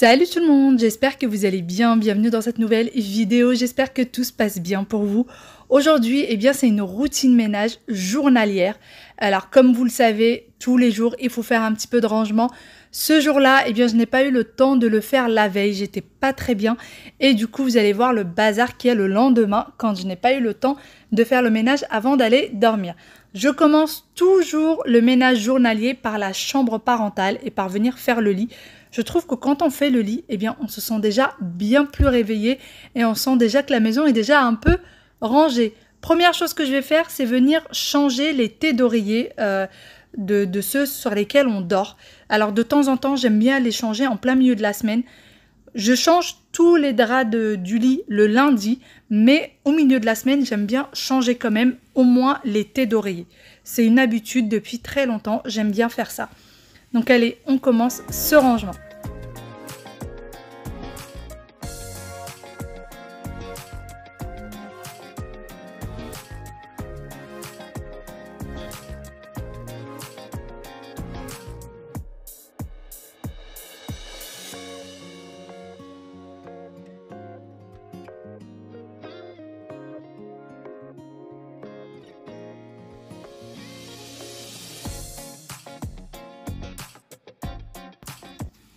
Salut tout le monde, j'espère que vous allez bien, bienvenue dans cette nouvelle vidéo, j'espère que tout se passe bien pour vous. Aujourd'hui, c'est une routine ménage journalière. Alors comme vous le savez, tous les jours, il faut faire un petit peu de rangement. Ce jour-là, je n'ai pas eu le temps de le faire la veille, j'étais pas très bien. Et du coup, vous allez voir le bazar qu'il y a le lendemain quand je n'ai pas eu le temps de faire le ménage avant d'aller dormir. Je commence toujours le ménage journalier par la chambre parentale et par venir faire le lit. Je trouve que quand on fait le lit, on se sent déjà bien plus réveillé et on sent déjà que la maison est déjà un peu rangée. Première chose que je vais faire, c'est venir changer les thés d'oreiller de ceux sur lesquels on dort. Alors de temps en temps, j'aime bien les changer en plein milieu de la semaine. Je change tous les draps du lit le lundi, mais au milieu de la semaine, j'aime bien changer quand même au moins les thés d'oreiller. C'est une habitude depuis très longtemps, j'aime bien faire ça. Donc allez, on commence ce rangement.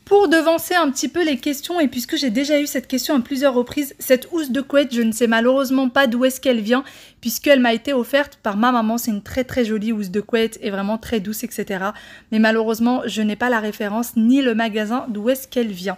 Pour devancer un petit peu les questions, et puisque j'ai déjà eu cette question à plusieurs reprises, cette housse de couette, je ne sais malheureusement pas d'où est-ce qu'elle vient, puisqu'elle m'a été offerte par ma maman. C'est une très très jolie housse de couette et vraiment très douce, etc. Mais malheureusement, je n'ai pas la référence ni le magasin d'où est-ce qu'elle vient.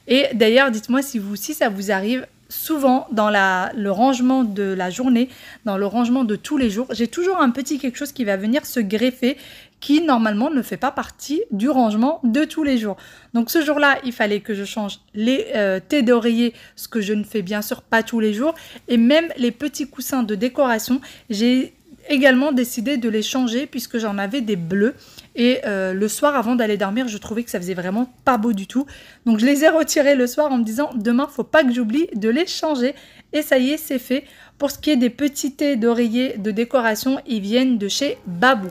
Et d'ailleurs, dites-moi si ça vous arrive, souvent dans le rangement de la journée, dans le rangement de tous les jours, j'ai toujours un petit quelque chose qui va venir se greffer, qui normalement ne fait pas partie du rangement de tous les jours. Donc ce jour-là, il fallait que je change les thés d'oreiller, ce que je ne fais bien sûr pas tous les jours, et même les petits coussins de décoration, j'ai également décidé de les changer puisque j'en avais des bleus. Et le soir avant d'aller dormir, je trouvais que ça faisait vraiment pas beau du tout. Donc je les ai retirés le soir en me disant demain, faut pas que j'oublie de les changer. Et ça y est, c'est fait. Pour ce qui est des petits thés d'oreiller de décoration, ils viennent de chez Babou.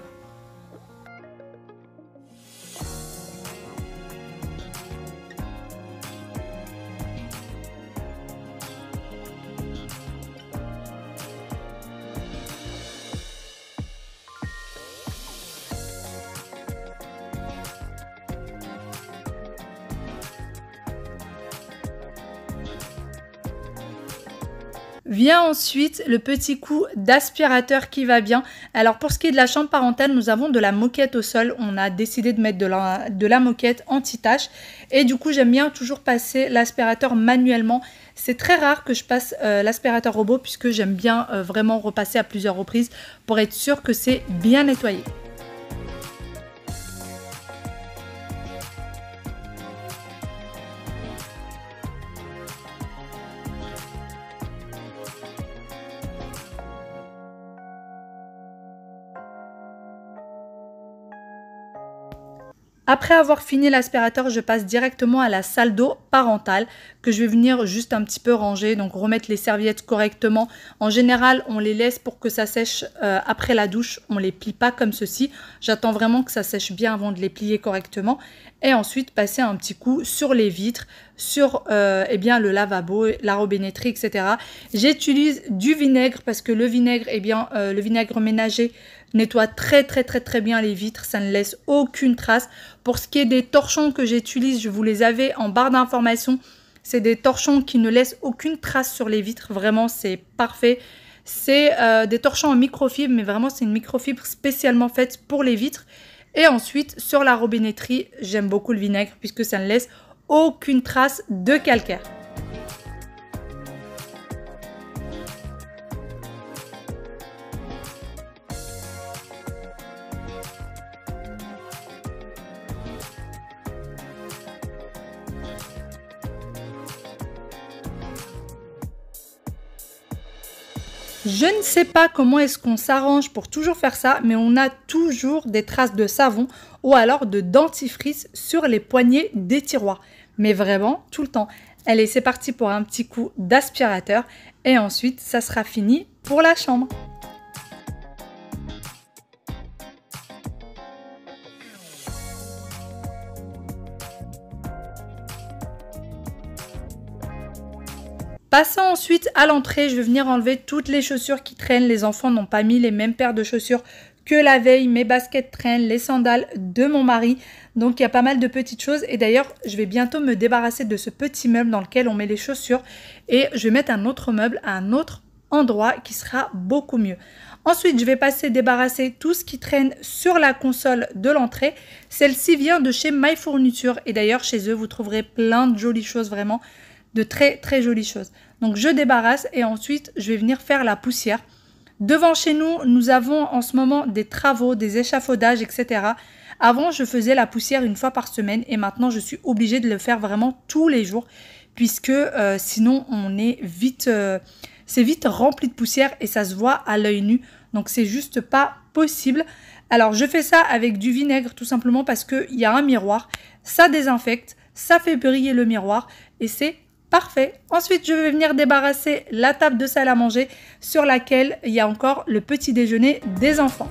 Vient ensuite le petit coup d'aspirateur qui va bien. Alors pour ce qui est de la chambre parentale, nous avons de la moquette au sol. On a décidé de mettre de la moquette anti-tache. Et du coup, j'aime bien toujours passer l'aspirateur manuellement. C'est très rare que je passe l'aspirateur robot puisque j'aime bien vraiment repasser à plusieurs reprises pour être sûr que c'est bien nettoyé. Après avoir fini l'aspirateur, je passe directement à la salle d'eau parentale que je vais venir juste un petit peu ranger, donc remettre les serviettes correctement. En général, on les laisse pour que ça sèche après la douche, on les plie pas comme ceci. J'attends vraiment que ça sèche bien avant de les plier correctement. Et ensuite, passer un petit coup sur les vitres, sur le lavabo, la robinetterie, etc. J'utilise du vinaigre parce que le vinaigre, le vinaigre ménager nettoie très bien les vitres, ça ne laisse aucune trace. Pour ce qui est des torchons que j'utilise, je vous les avais en barre d'informations. C'est des torchons qui ne laissent aucune trace sur les vitres, vraiment c'est parfait. C'est des torchons en microfibre, mais vraiment c'est une microfibre spécialement faite pour les vitres. Et ensuite, sur la robinetterie, j'aime beaucoup le vinaigre puisque ça ne laisse aucune trace de calcaire. Je ne sais pas comment est-ce qu'on s'arrange pour toujours faire ça, mais on a toujours des traces de savon ou alors de dentifrice sur les poignées des tiroirs. Mais vraiment, tout le temps. Allez, c'est parti pour un petit coup d'aspirateur et ensuite, ça sera fini pour la chambre. Passons ensuite à l'entrée, je vais venir enlever toutes les chaussures qui traînent. Les enfants n'ont pas mis les mêmes paires de chaussures que la veille. Mes baskets traînent, les sandales de mon mari. Donc il y a pas mal de petites choses. Et d'ailleurs, je vais bientôt me débarrasser de ce petit meuble dans lequel on met les chaussures. Et je vais mettre un autre meuble à un autre endroit qui sera beaucoup mieux. Ensuite, je vais passer débarrasser tout ce qui traîne sur la console de l'entrée. Celle-ci vient de chez My Fourniture. Et d'ailleurs, chez eux, vous trouverez plein de jolies choses, vraiment de très très jolies choses. Donc je débarrasse et ensuite je vais venir faire la poussière. Devant chez nous, nous avons en ce moment des travaux, des échafaudages, etc. Avant, je faisais la poussière une fois par semaine et maintenant je suis obligée de le faire vraiment tous les jours puisque sinon on est vite, c'est vite rempli de poussière et ça se voit à l'œil nu. Donc c'est juste pas possible. Alors je fais ça avec du vinaigre tout simplement parce qu'il y a un miroir, ça désinfecte, ça fait briller le miroir et c'est parfait. Ensuite, je vais venir débarrasser la table de salle à manger sur laquelle il y a encore le petit déjeuner des enfants.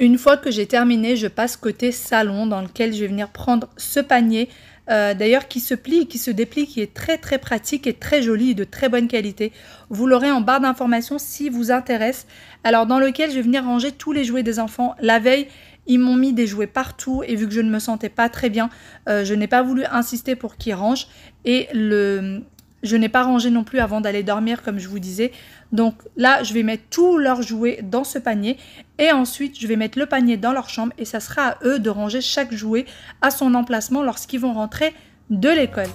Une fois que j'ai terminé, je passe côté salon dans lequel je vais venir prendre ce panier. D'ailleurs qui se plie, qui se déplie, qui est très très pratique et très joli et de très bonne qualité. Vous l'aurez en barre d'informations si vous intéresse. Alors dans lequel je vais venir ranger tous les jouets des enfants. La veille, ils m'ont mis des jouets partout et vu que je ne me sentais pas très bien, je n'ai pas voulu insister pour qu'ils rangent. Et je n'ai pas rangé non plus avant d'aller dormir comme je vous disais. Donc là, je vais mettre tous leurs jouets dans ce panier et ensuite, je vais mettre le panier dans leur chambre et ça sera à eux de ranger chaque jouet à son emplacement lorsqu'ils vont rentrer de l'école.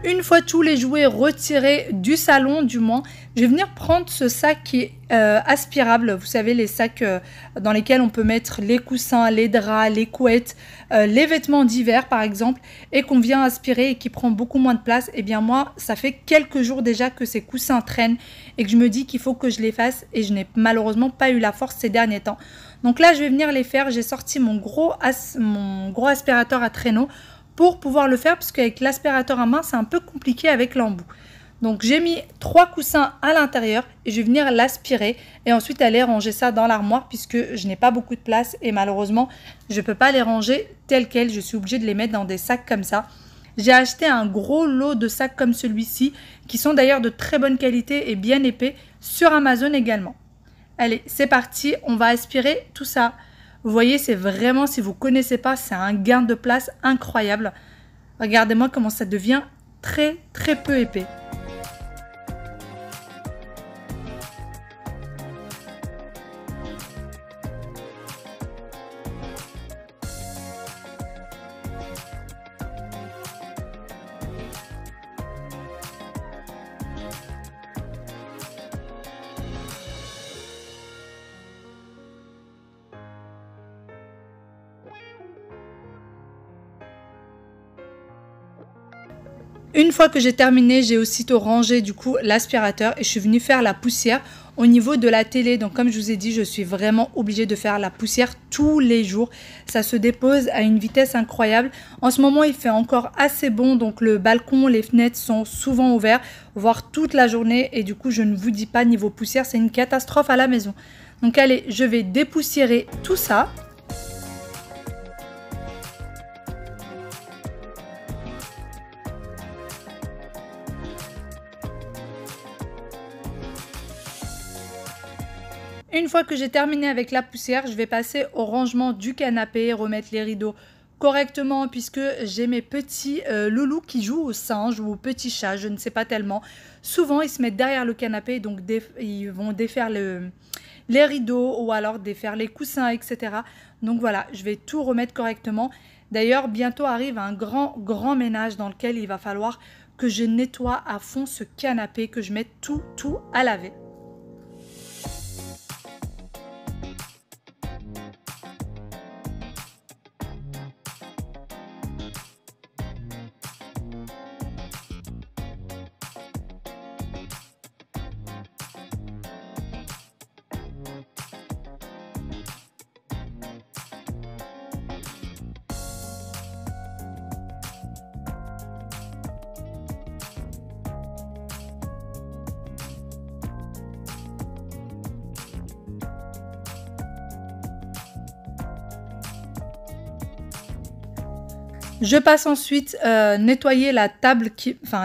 Une fois tous les jouets retirés du salon, du moins, je vais venir prendre ce sac qui est aspirable. Vous savez, les sacs dans lesquels on peut mettre les coussins, les draps, les couettes, les vêtements d'hiver par exemple, et qu'on vient aspirer et qui prend beaucoup moins de place. Eh bien moi, ça fait quelques jours déjà que ces coussins traînent et que je me dis qu'il faut que je les fasse et je n'ai malheureusement pas eu la force ces derniers temps. Donc là, je vais venir les faire. J'ai sorti mon gros aspirateur à traîneau pour pouvoir le faire parce qu'avec l'aspirateur à main, c'est un peu compliqué avec l'embout. Donc j'ai mis 3 coussins à l'intérieur et je vais venir l'aspirer et ensuite aller ranger ça dans l'armoire puisque je n'ai pas beaucoup de place et malheureusement, je ne peux pas les ranger tels quels. Je suis obligée de les mettre dans des sacs comme ça. J'ai acheté un gros lot de sacs comme celui-ci qui sont d'ailleurs de très bonne qualité et bien épais sur Amazon également. Allez, c'est parti, on va aspirer tout ça. Vous voyez, c'est vraiment, si vous ne connaissez pas, c'est un gain de place incroyable. Regardez-moi comment ça devient très très peu épais. Une fois que j'ai terminé, j'ai aussitôt rangé du coup l'aspirateur et je suis venue faire la poussière au niveau de la télé. Donc comme je vous ai dit, je suis vraiment obligée de faire la poussière tous les jours. Ça se dépose à une vitesse incroyable. En ce moment, il fait encore assez bon, donc le balcon, les fenêtres sont souvent ouverts, voire toute la journée. Et du coup, je ne vous dis pas, niveau poussière, c'est une catastrophe à la maison. Donc allez, je vais dépoussiérer tout ça. Une fois que j'ai terminé avec la poussière, je vais passer au rangement du canapé, remettre les rideaux correctement puisque j'ai mes petits loulous qui jouent au singe ou au petit chat, je ne sais pas tellement. Souvent, ils se mettent derrière le canapé, donc ils vont défaire les rideaux ou alors défaire les coussins, etc. Donc voilà, je vais tout remettre correctement. D'ailleurs, bientôt arrive un grand ménage dans lequel il va falloir que je nettoie à fond ce canapé, que je mette tout à laver. Je passe ensuite nettoyer la table,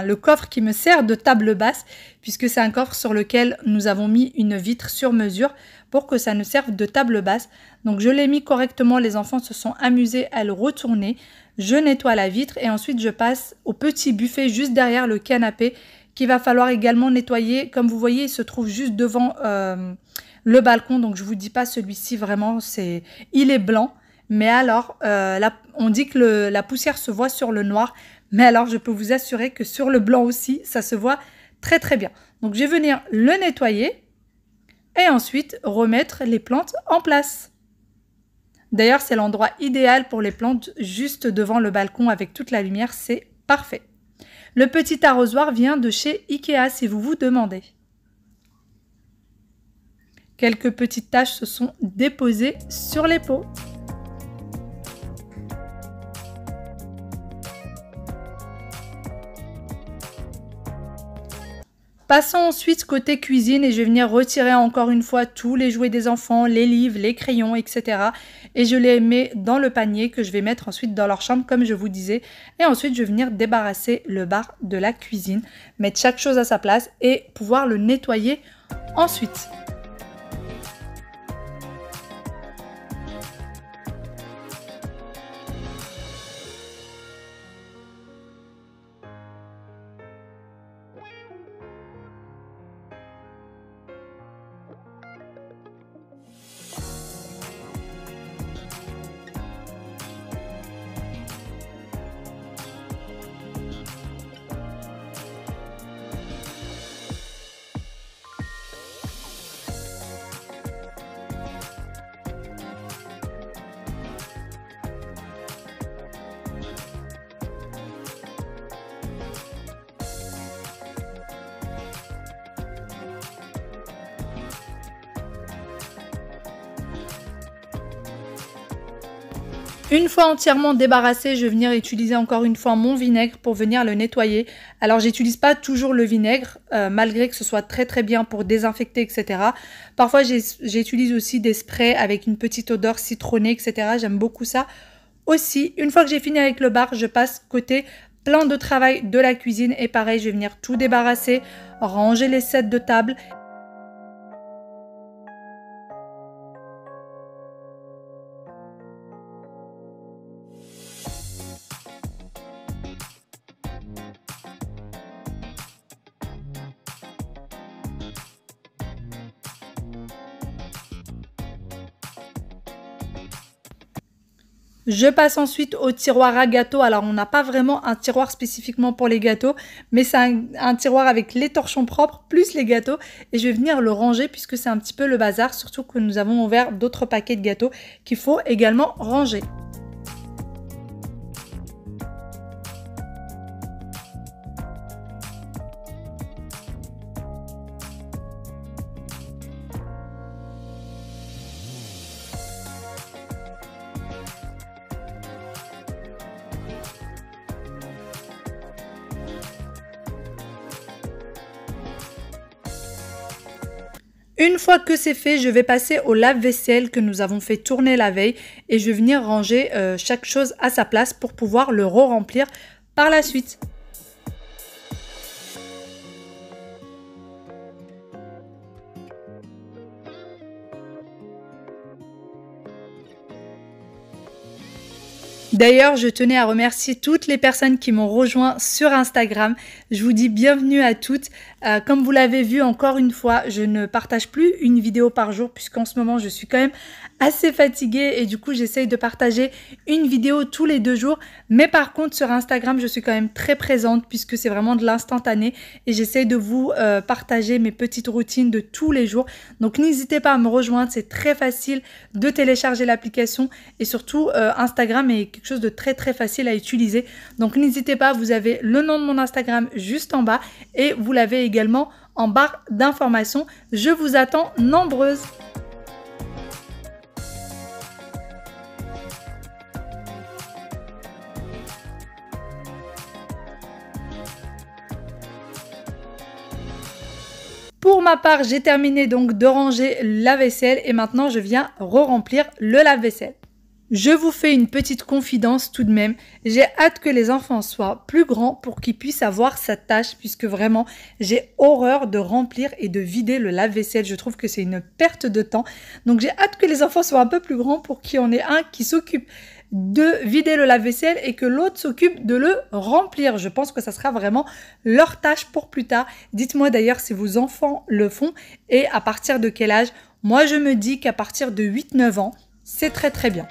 le coffre qui me sert de table basse, puisque c'est un coffre sur lequel nous avons mis une vitre sur mesure pour que ça ne serve de table basse. Donc je l'ai mis correctement, les enfants se sont amusés à le retourner. Je nettoie la vitre et ensuite je passe au petit buffet juste derrière le canapé qu'il va falloir également nettoyer. Comme vous voyez, il se trouve juste devant le balcon, donc je ne vous dis pas celui-ci vraiment, il est blanc. Mais alors, on dit que la poussière se voit sur le noir. Mais alors, je peux vous assurer que sur le blanc aussi, ça se voit très bien. Donc, je vais venir le nettoyer et ensuite remettre les plantes en place. D'ailleurs, c'est l'endroit idéal pour les plantes, juste devant le balcon avec toute la lumière. C'est parfait. Le petit arrosoir vient de chez Ikea, si vous vous demandez. Quelques petites taches se sont déposées sur les pots. Passons ensuite côté cuisine et je vais venir retirer encore une fois tous les jouets des enfants, les livres, les crayons, etc. Et je les mets dans le panier que je vais mettre ensuite dans leur chambre comme je vous disais. Et ensuite je vais venir débarrasser le bar de la cuisine, mettre chaque chose à sa place et pouvoir le nettoyer ensuite. Une fois entièrement débarrassé, je vais venir utiliser encore une fois mon vinaigre pour venir le nettoyer. Alors j'utilise pas toujours le vinaigre, malgré que ce soit très bien pour désinfecter, etc. Parfois j'utilise aussi des sprays avec une petite odeur citronnée, etc. J'aime beaucoup ça aussi. Une fois que j'ai fini avec le bar, je passe côté plan de travail de la cuisine. Et pareil, je vais venir tout débarrasser, ranger les sets de table. Je passe ensuite au tiroir à gâteaux. Alors, on n'a pas vraiment un tiroir spécifiquement pour les gâteaux, mais c'est un tiroir avec les torchons propres plus les gâteaux. Et je vais venir le ranger puisque c'est un petit peu le bazar, surtout que nous avons ouvert d'autres paquets de gâteaux qu'il faut également ranger. Une fois que c'est fait, je vais passer au lave-vaisselle que nous avons fait tourner la veille et je vais venir ranger chaque chose à sa place pour pouvoir le re-remplir par la suite. D'ailleurs, je tenais à remercier toutes les personnes qui m'ont rejoint sur Instagram. Je vous dis bienvenue à toutes. Comme vous l'avez vu encore une fois, je ne partage plus une vidéo par jour puisqu'en ce moment, je suis quand même assez fatiguée et du coup, j'essaye de partager une vidéo tous les 2 jours. Mais par contre, sur Instagram, je suis quand même très présente puisque c'est vraiment de l'instantané et j'essaye de vous partager mes petites routines de tous les jours. Donc, n'hésitez pas à me rejoindre. C'est très facile de télécharger l'application et surtout, Instagram est quelque chose de très facile à utiliser. Donc, n'hésitez pas, vous avez le nom de mon Instagram juste en bas et vous l'avez également en barre d'informations. Je vous attends nombreuses. Pour ma part, j'ai terminé donc de ranger la vaisselle et maintenant je viens re-remplir le lave-vaisselle. Je vous fais une petite confidence tout de même. J'ai hâte que les enfants soient plus grands pour qu'ils puissent avoir sa tâche puisque vraiment, j'ai horreur de remplir et de vider le lave-vaisselle. Je trouve que c'est une perte de temps. Donc, j'ai hâte que les enfants soient un peu plus grands pour qu'il y en ait un qui s'occupe de vider le lave-vaisselle et que l'autre s'occupe de le remplir. Je pense que ça sera vraiment leur tâche pour plus tard. Dites-moi d'ailleurs si vos enfants le font et à partir de quel âge. Moi, je me dis qu'à partir de 8-9 ans, c'est très bien.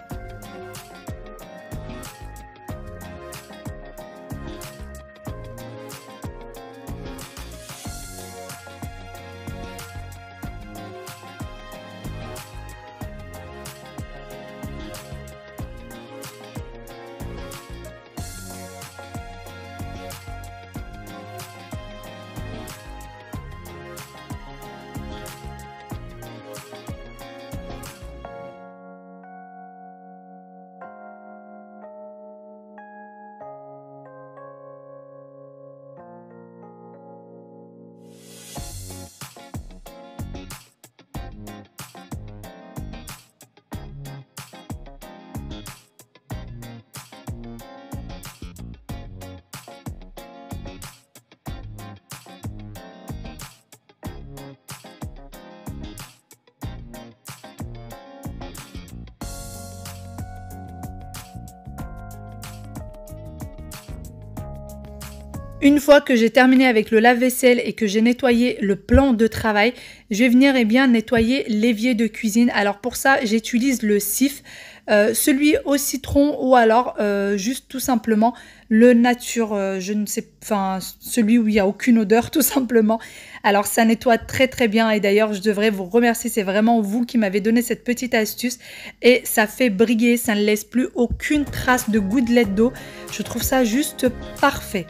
Une fois que j'ai terminé avec le lave-vaisselle et que j'ai nettoyé le plan de travail, je vais venir nettoyer l'évier de cuisine. Alors pour ça, j'utilise le Cif, celui au citron ou alors juste tout simplement le nature, je ne sais, enfin celui où il n'y a aucune odeur tout simplement. Alors ça nettoie très bien et d'ailleurs je devrais vous remercier, c'est vraiment vous qui m'avez donné cette petite astuce et ça fait briller, ça ne laisse plus aucune trace de gouttelette d'eau. Je trouve ça juste parfait.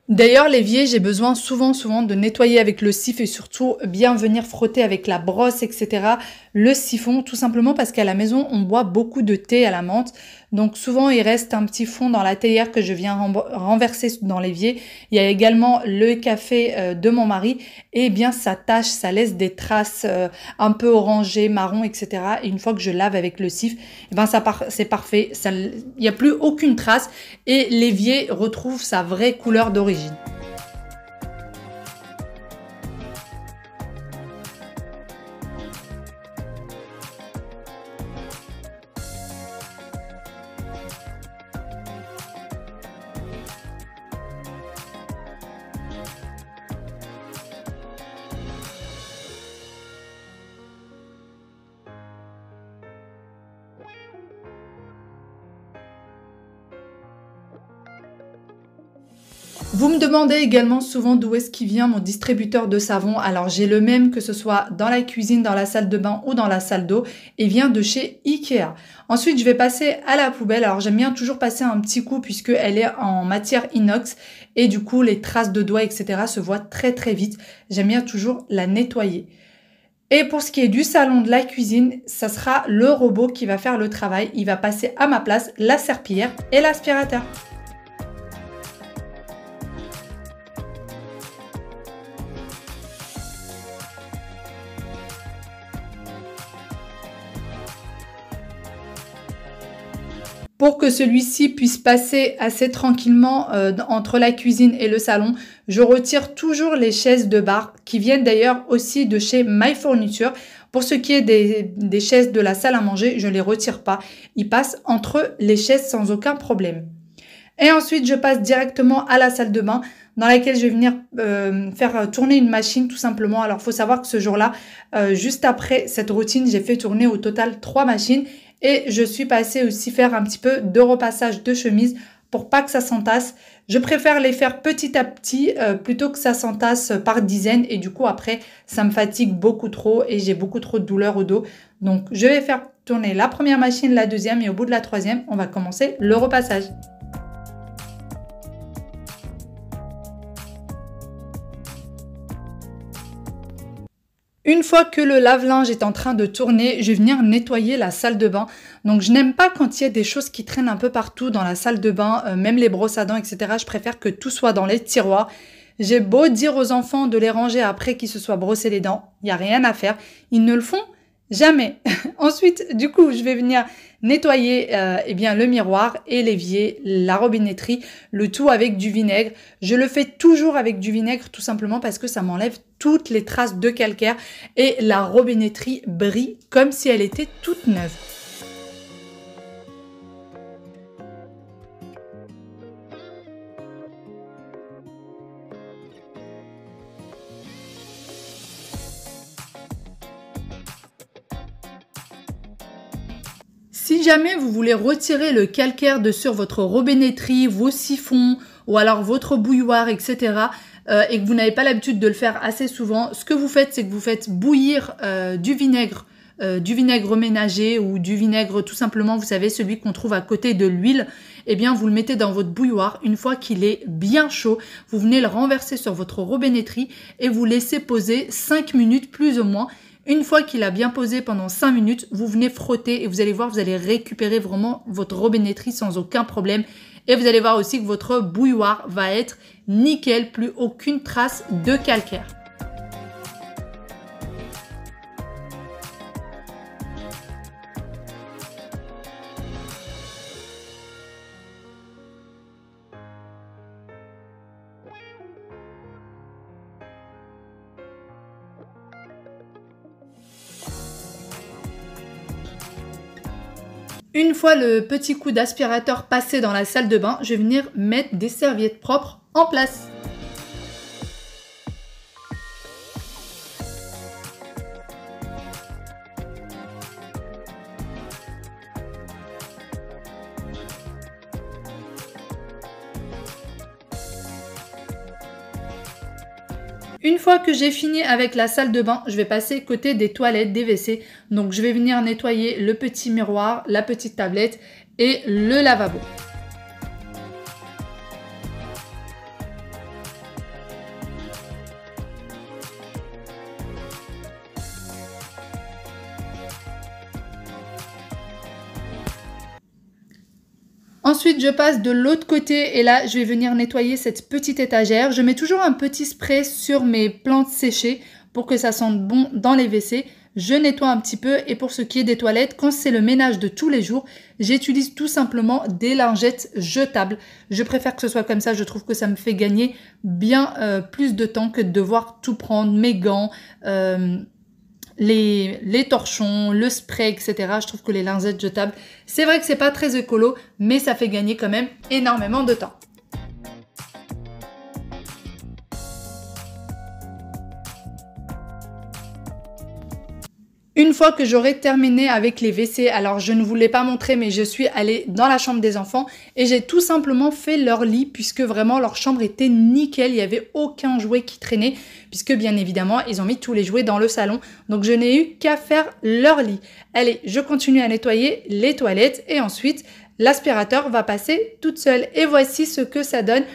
D'ailleurs, l'évier, j'ai besoin souvent de nettoyer avec le Cif et surtout bien venir frotter avec la brosse, etc. le siphon, tout simplement parce qu'à la maison, on boit beaucoup de thé à la menthe. Donc souvent, il reste un petit fond dans la théière que je viens renverser dans l'évier. Il y a également le café de mon mari et bien ça tache, ça laisse des traces un peu orangées, marron, etc. Et une fois que je lave avec le Cif, eh ben c'est parfait. Il n'y a plus aucune trace et l'évier retrouve sa vraie couleur d'origine. Vous me demandez également souvent d'où est-ce qu'il vient mon distributeur de savon. Alors j'ai le même que ce soit dans la cuisine, dans la salle de bain ou dans la salle d'eau et vient de chez Ikea. Ensuite je vais passer à la poubelle. Alors j'aime bien toujours passer un petit coup puisqu'elle est en matière inox et du coup les traces de doigts etc. se voient très vite. J'aime bien toujours la nettoyer. Et pour ce qui est du salon de la cuisine, ça sera le robot qui va faire le travail. Il va passer à ma place la serpillière et l'aspirateur. Pour que celui-ci puisse passer assez tranquillement entre la cuisine et le salon, je retire toujours les chaises de bar qui viennent d'ailleurs aussi de chez My Fourniture. Pour ce qui est des chaises de la salle à manger, je ne les retire pas. Ils passent entre les chaises sans aucun problème. Et ensuite, je passe directement à la salle de bain dans laquelle je vais venir faire tourner une machine tout simplement. Alors, il faut savoir que ce jour-là, juste après cette routine, j'ai fait tourner au total 3 machines. Et je suis passée aussi faire un petit peu de repassage de chemise pour pas que ça s'entasse. Je préfère les faire petit à petit plutôt que ça s'entasse par dizaines. Et du coup, après, ça me fatigue beaucoup trop et j'ai beaucoup trop de douleur au dos. Donc, je vais faire tourner la première machine, la deuxième et au bout de la troisième, on va commencer le repassage. Une fois que le lave-linge est en train de tourner, je vais venir nettoyer la salle de bain. Donc, je n'aime pas quand il y a des choses qui traînent un peu partout dans la salle de bain, même les brosses à dents, etc. Je préfère que tout soit dans les tiroirs. J'ai beau dire aux enfants de les ranger après qu'ils se soient brossés les dents, il n'y a rien à faire. Ils ne le font jamais. Ensuite, du coup, je vais venir nettoyer eh bien, le miroir et l'évier, la robinetterie, le tout avec du vinaigre. Je le fais toujours avec du vinaigre tout simplement parce que ça m'enlève toutes les traces de calcaire et la robinetterie brille comme si elle était toute neuve. Si jamais vous voulez retirer le calcaire de sur votre robinetterie, vos siphons ou alors votre bouilloire, etc. Et que vous n'avez pas l'habitude de le faire assez souvent, ce que vous faites, c'est que vous faites bouillir du vinaigre ménager ou du vinaigre tout simplement, vous savez, celui qu'on trouve à côté de l'huile. Eh bien, vous le mettez dans votre bouilloire. Une fois qu'il est bien chaud, vous venez le renverser sur votre robinetterie et vous laissez poser 5 minutes plus ou moins. Une fois qu'il a bien posé pendant 5 minutes, vous venez frotter et vous allez voir, vous allez récupérer vraiment votre robinetterie sans aucun problème. Et vous allez voir aussi que votre bouilloire va être nickel, plus aucune trace de calcaire. Une fois le petit coup d'aspirateur passé dans la salle de bain, je vais venir mettre des serviettes propres en place. Une fois que j'ai fini avec la salle de bain, je vais passer côté des toilettes, des WC. Donc je vais venir nettoyer le petit miroir, la petite tablette et le lavabo. Ensuite, je passe de l'autre côté et là, je vais venir nettoyer cette petite étagère. Je mets toujours un petit spray sur mes plantes séchées pour que ça sente bon dans les WC. Je nettoie un petit peu et pour ce qui est des toilettes, quand c'est le ménage de tous les jours, j'utilise tout simplement des lingettes jetables. Je préfère que ce soit comme ça, je trouve que ça me fait gagner bien plus de temps que de devoir tout prendre, mes gants, les torchons, le spray, etc. Je trouve que les lingettes jetables, c'est vrai que c'est pas très écolo, mais ça fait gagner quand même énormément de temps. Une fois que j'aurai terminé avec les WC, alors je ne vous l'ai pas montré, mais je suis allée dans la chambre des enfants et j'ai tout simplement fait leur lit puisque vraiment leur chambre était nickel, il n'y avait aucun jouet qui traînait puisque bien évidemment ils ont mis tous les jouets dans le salon. Donc je n'ai eu qu'à faire leur lit. Allez, je continue à nettoyer les toilettes et ensuite l'aspirateur va passer toute seule. Et voici ce que ça donne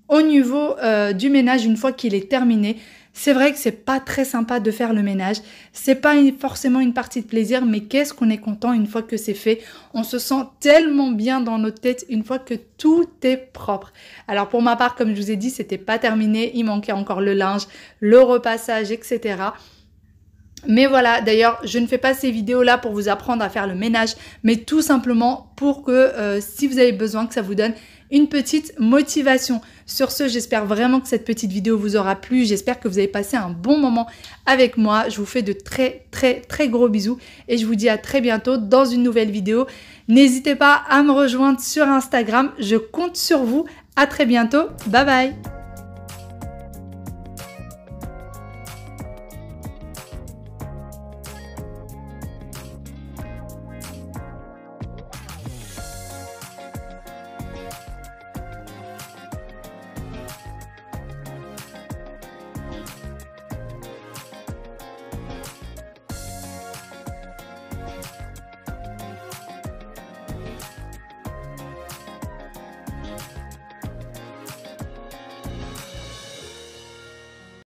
au niveau du ménage une fois qu'il est terminé. C'est vrai que c'est pas très sympa de faire le ménage, c'est pas forcément une partie de plaisir, mais qu'est-ce qu'on est content une fois que c'est fait. On se sent tellement bien dans notre tête une fois que tout est propre. Alors pour ma part, comme je vous ai dit, c'était pas terminé, il manquait encore le linge, le repassage, etc. Mais voilà, d'ailleurs, je ne fais pas ces vidéos-là pour vous apprendre à faire le ménage, mais tout simplement pour que si vous avez besoin, que ça vous donne une petite motivation. Sur ce, j'espère vraiment que cette petite vidéo vous aura plu. J'espère que vous avez passé un bon moment avec moi. Je vous fais de très gros bisous et je vous dis à très bientôt dans une nouvelle vidéo. N'hésitez pas à me rejoindre sur Instagram. Je compte sur vous. À très bientôt. Bye bye.